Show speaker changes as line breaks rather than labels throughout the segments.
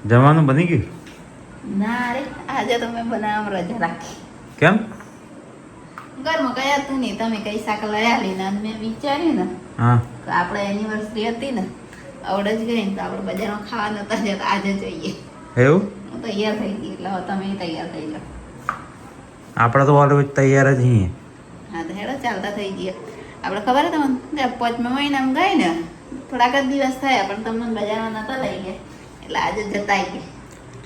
જમવાનું બની ગયું?
ના રે, આજે તો મેં બનાવવા રજા રાખી.
કેમ?
ઘરમાં કઈ હતું નહીં, તમે કઈ શાક લઈ આલી ને મેં વિચાર્યું ને
હા
તો આપણે એનિવર્સરી હતી ને આવડે જ ગઈ ને તો આપણે બજારમાં ખાવા નતા જતા, આજે જઈએ.
એવું?
હું તૈયાર થઈ ગઈ એટલે હવે તમે તૈયાર થઈ જાઓ.
આપણે તો ઓલરેડી તૈયાર જ છીએ.
હા તો હેડો ચાલતા થઈ ગયા. આપણે ખબર છે તમને 5મા મહિનામાં ગઈ ને થોડાક જ દિવસ થયા પણ તમને બજારમાં નતા લઈ ગયા એટલે આજે જતા ગયા.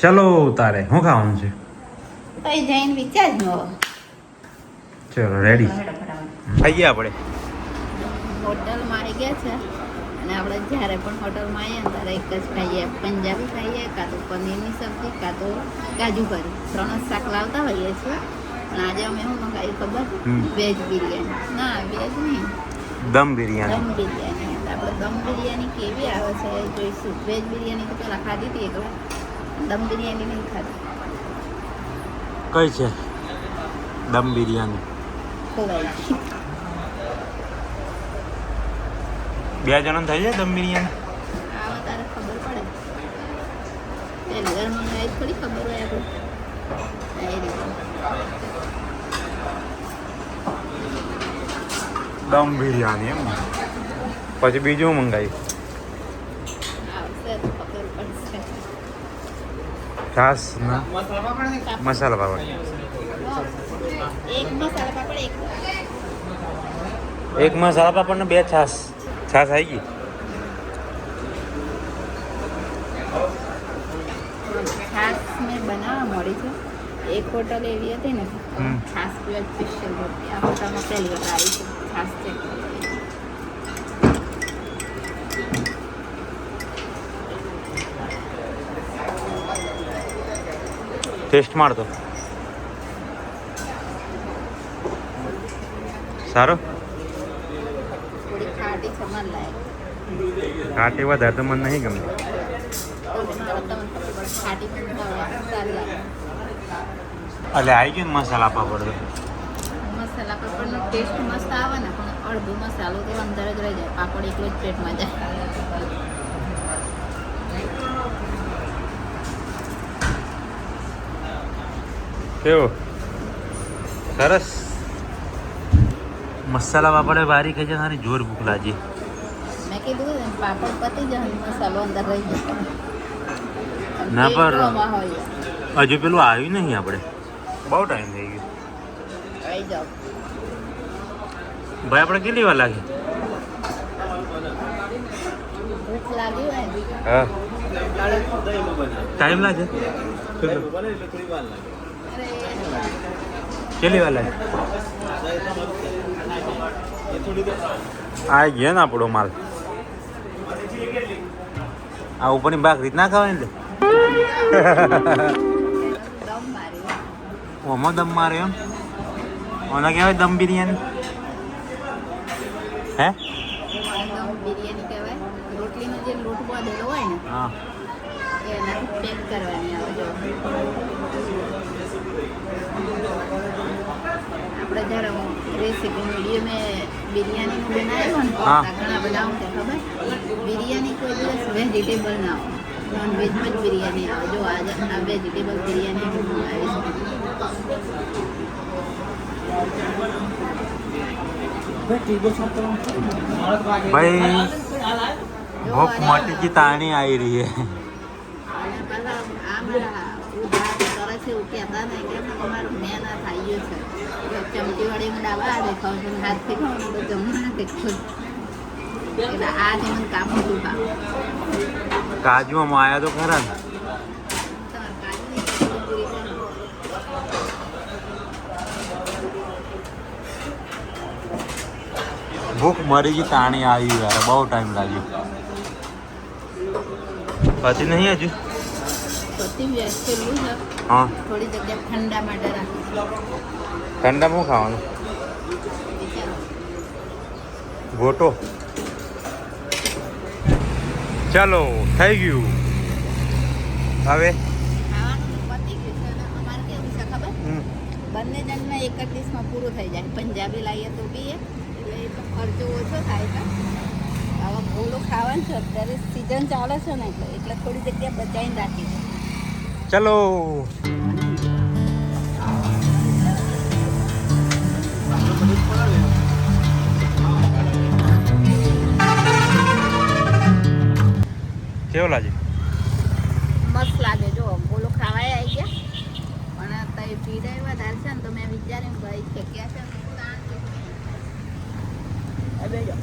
ચલો તારે શું ખાવાનું છે?
તો એ જઈને વિચારજો.
ચલો રેડી ખાઈએ આપણે.
હોટલમાં આવી ગયા છે અને આપણે જ્યારે પણ હોટલમાં આવીએ ને ત્યારે એક જ ખાઈએ, પંજાબી ખાઈએ, કાં તો પનીરની સબ્જી, કાં તો કાજુ કરી, 3 જ શાક લાવતા હોઈએ છીએ. પણ આજે અમે શું મંગાવ્યું ખબર? વેજ બિરયાની. ના વેજ નહીં,
દમ બિરયાની.
દમ બિરયાની. આપણે દમ બિરયાની કેવી આવે છે એ જોઈશું. વેજ બિરયાની તો પહેલાં ખાધી હતી એક વાર, દમ બિરયાની નહીં ખાધી.
કઈ છે દમ બિરયાની?
ખોવાઈ ગઈ.
2 જણા થઈ જાય દમ બિરયાની?
આ તારે ખબર પડે. પહેલી વાર મંગાવી થોડી ખબર હોય આપણે. એ રીતે
દમ બિરયાની એમ. પછી બીજું મંગાવ્યું
આવશે તો ખબર પડશે.
છાસ ના મસાલા પાપડ.
એક મસાલા પાપડ,
એક મસાલા પાપડ ને 2 છાસ. છાસ આવી ગઈ.
છાસ મેં બનાવવા મળી છે. એક હોટલ એવી હતી ને છાસ પીવા સ્પેશિયલ હોતી. આ હોટલમાં પહેલી વાર આવી છે છાસ ચેક.
ટેસ્ટ મારતો સારો.
થોડી ખાટી છે મને લાગે.
ખાટી વધારે તો મને નહીં ગમતી.
ખાટી પણ સારી લાગે.
એટલે આવી ગયું ને મસાલા પાપડ.
મસાલા પાપડનો ટેસ્ટ મસ્ત આવે ને પણ અડધો મસાલો તો અંદર જ રહી જાય, પાપડ એકલો જ પેટમાં જાય.
કેવો સરસ મસાલા પાપડે બારી ખાઈ જાય. સારી જોર ભૂખ લાગી.
મેં કીધું ને પાપડ પતી જાય મસાલો અંદર રહી જાય.
ના પર
પેટમાં હોય.
હજુ પેલું આવ્યું નહીં. આપણે બહુ ટાઈમ થઈ ગયો.
આવી જાઓ.
ભાઈ આપણે કેટલી વાર લાગી?
ભૂખ લાગી હોય ને
હા ટાઈમ લાગે. કેટલી વાર લાગે? આ ગયા ને આપણો માલ. આ ઉપરની ભાખરી ના ખાવાય ને
દમ મારી.
ઓમાં દમ મારે એમ. ઓને કહેવાય દમ બિરયાની. હે
દમ બિરયાની કહેવાય. રોટલીનો જે લોટ બાંધેલો હોય ને
હા
એનાથી પેક કરવાની આવે. જો આપણે જ્યારે રેસીપી વિડીયો મેં બિરયાનીનું બનાવ્યું ને
હા.
ઘણા બધા આવું છે ખબર. બિરયાની કોઈ દિવસ વેજીટેબલ ના હોય, નોનવેજમાં જ બિરયાની આવે. જો આજે આ વેજીટેબલ બિરયાની હું બનાવીશ.
ભાઈ ભૂખ મોટી તાણી આવી રહી હે.
અને પાછા આ મારા ઉધાર કરે છે એવું કહેતા નહીં કે તમારું મેં ના થાય છે. ચમચીવાળીમાં ડાબા હાથે ખાવ છો, હાથથી ખાવ ને તો જમવા હાથે ખાવ. એટલે આ જે મને કામ હતું કામ.
કાજુમાં આયા તો ખરા ને.
તમારે કાજુની ચટણી પૂરી કરો.
ભૂખ મરી ગઈ તાણી આવી યાર. બહુ ટાઈમ લાગ્યો. પછી નહીં હજુ.
બધી વ્યસ્ત પેલું છે.
હા
થોડી જગ્યા ઠંડા માટે રાખી.
ઠંડામાં ખાવાનું
વિચારો.
ગોટો. ચાલો થઈ ગયું. હવે
ખાવાનું પતી ગયું છે અને અમારે કેવું છે ખબર? બંને જણમાં એક જ ડિશમાં પૂરું થઈ જાય. પંજાબી લાવીએ તો બી એટલે એ તો ખર્ચો ઓછો થાય છે. હવે બોલો ખાવાનું છે અત્યારે સિઝન ચાલે છે ને એટલે થોડી જગ્યા બચાવીને રાખી છે.
ચલો. કેવો લાગે?
મસ્ત લાગે. જો બોલો ખાવાય આવી ગયા પણ તઈ પીડાય વધારે છે ને તો મેં વિચાર્યું ભાઈ જગ્યા છે બેજો.